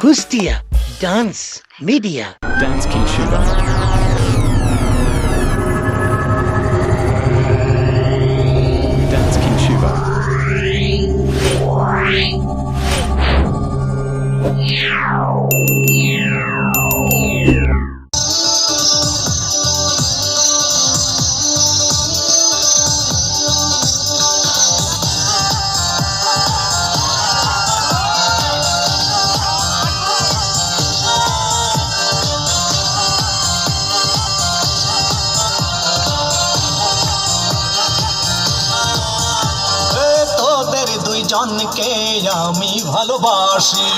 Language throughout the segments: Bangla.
Kushtia dance media Dance King Shiva. Dance King Shiva. জনকে আমি ভালোবাসি,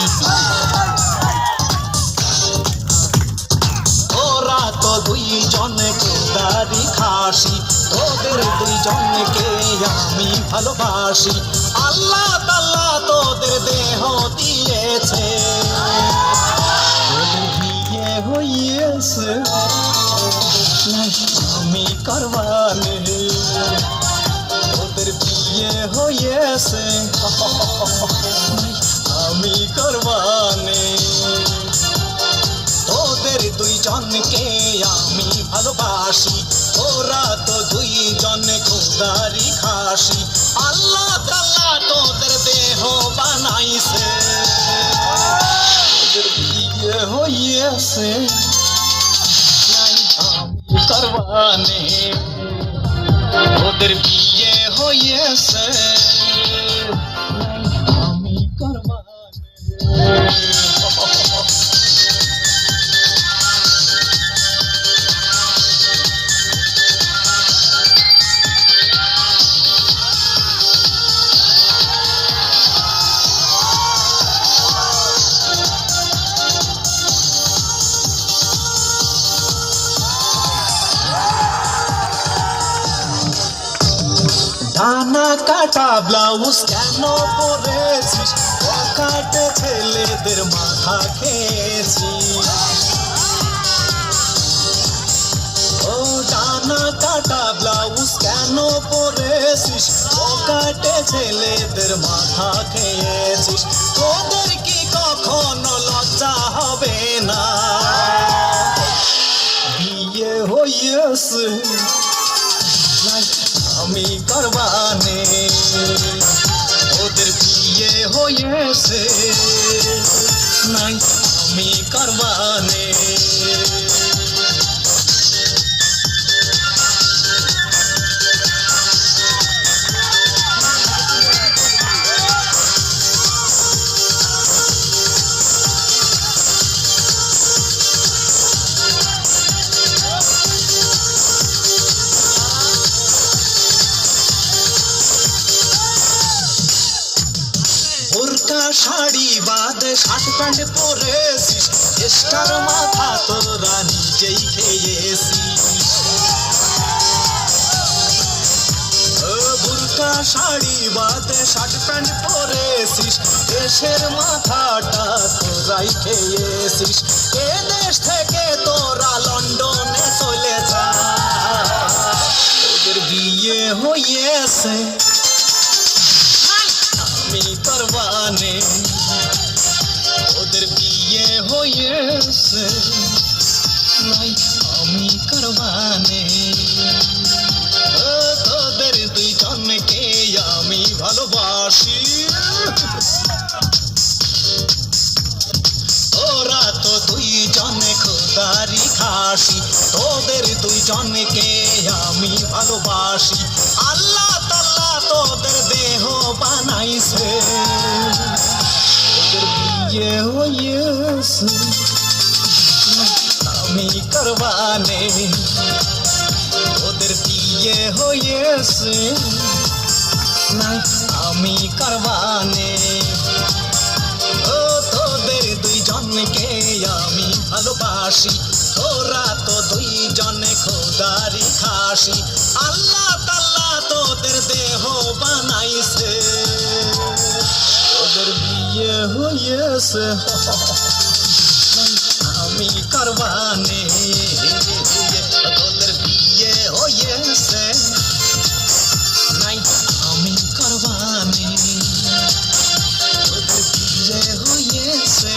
ওরা তো দুইজনে দাড়ি খাসি, তোদের দুইজনকে আমি ভালোবাসি। আল্লাহ তাআলা তোদের দেহ দিয়েছে, বিয়ে হইয়েছে আমি করবানে, তোদের বিয়ে হয়েছে আমি করবানে। তোদের দুইজনকে আমি ভালোবাসি, ওরা তো দুইজন খুদারি খাসি। আল্লাহ তাআলা তোদের দেহ বানাইছে, তোদের বিয়ে হয়েছে আমি করবানে, ওদের বিয়ে হয়েছে আমি করবানে। ডানা কাটা ব্লাউজ কেন পরেছিস, কাটে ছেলেদের মাথা খেয়েছিস। ও ডানা কাটা ব্লাউজ কেন পরেছিস, কাটে ছেলেদের মাথা খেয়েছিস। তোদের কি কখনো লজ্জা হবে না, বিয়ে হয়েছে আমি করবানে, ওদের বিয়ে হয়েছে নাই আমি করবানে। বোরকা শাড়ি বাদে শার্ট প্যান্ট পরেছিস, এস্টার মাথা তোরা নিজেই খেয়েছিস। বোরকা শাড়ি বাদে শার্ট প্যান্ট পরেছিস, দেশের মাথাটা তোরাই খেয়েছিস। এ দেশ থেকে তোরা লন্ডনে চলে যা, তোদের বিয়ে হয়েছে আমি করবানে, ওদের বিয়ে হয়েছে নাই আমি করবানে। তোদের দুইজনকে আমি ভালোবাসি, ওরা তো দুইজনে খুদারি খাসি। তোদের দুইজনকে আমি ভালোবাসি, আল্লাহ তাআলা তোদের দেহ বানাইছে, তোদের বিয়ে হয়েছে আমি করবানে, তোদের বিয়ে হয়েছে নাই আমি করবানে। ও তোদের দুইজনকে আমি ভালোবাসি, তোরা তো দুইজনে খুদারি খাসি। আল্লাহ তাআলা তোদের দেহ বানাইছে, তোদের বিয়ে হয়েছে আমি করবানে, তোদের বিয়ে হয়েছে নাই আমি করবানে, তোদের বিয়ে হয়েছে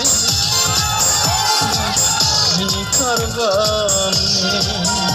ঘর বানিয়ে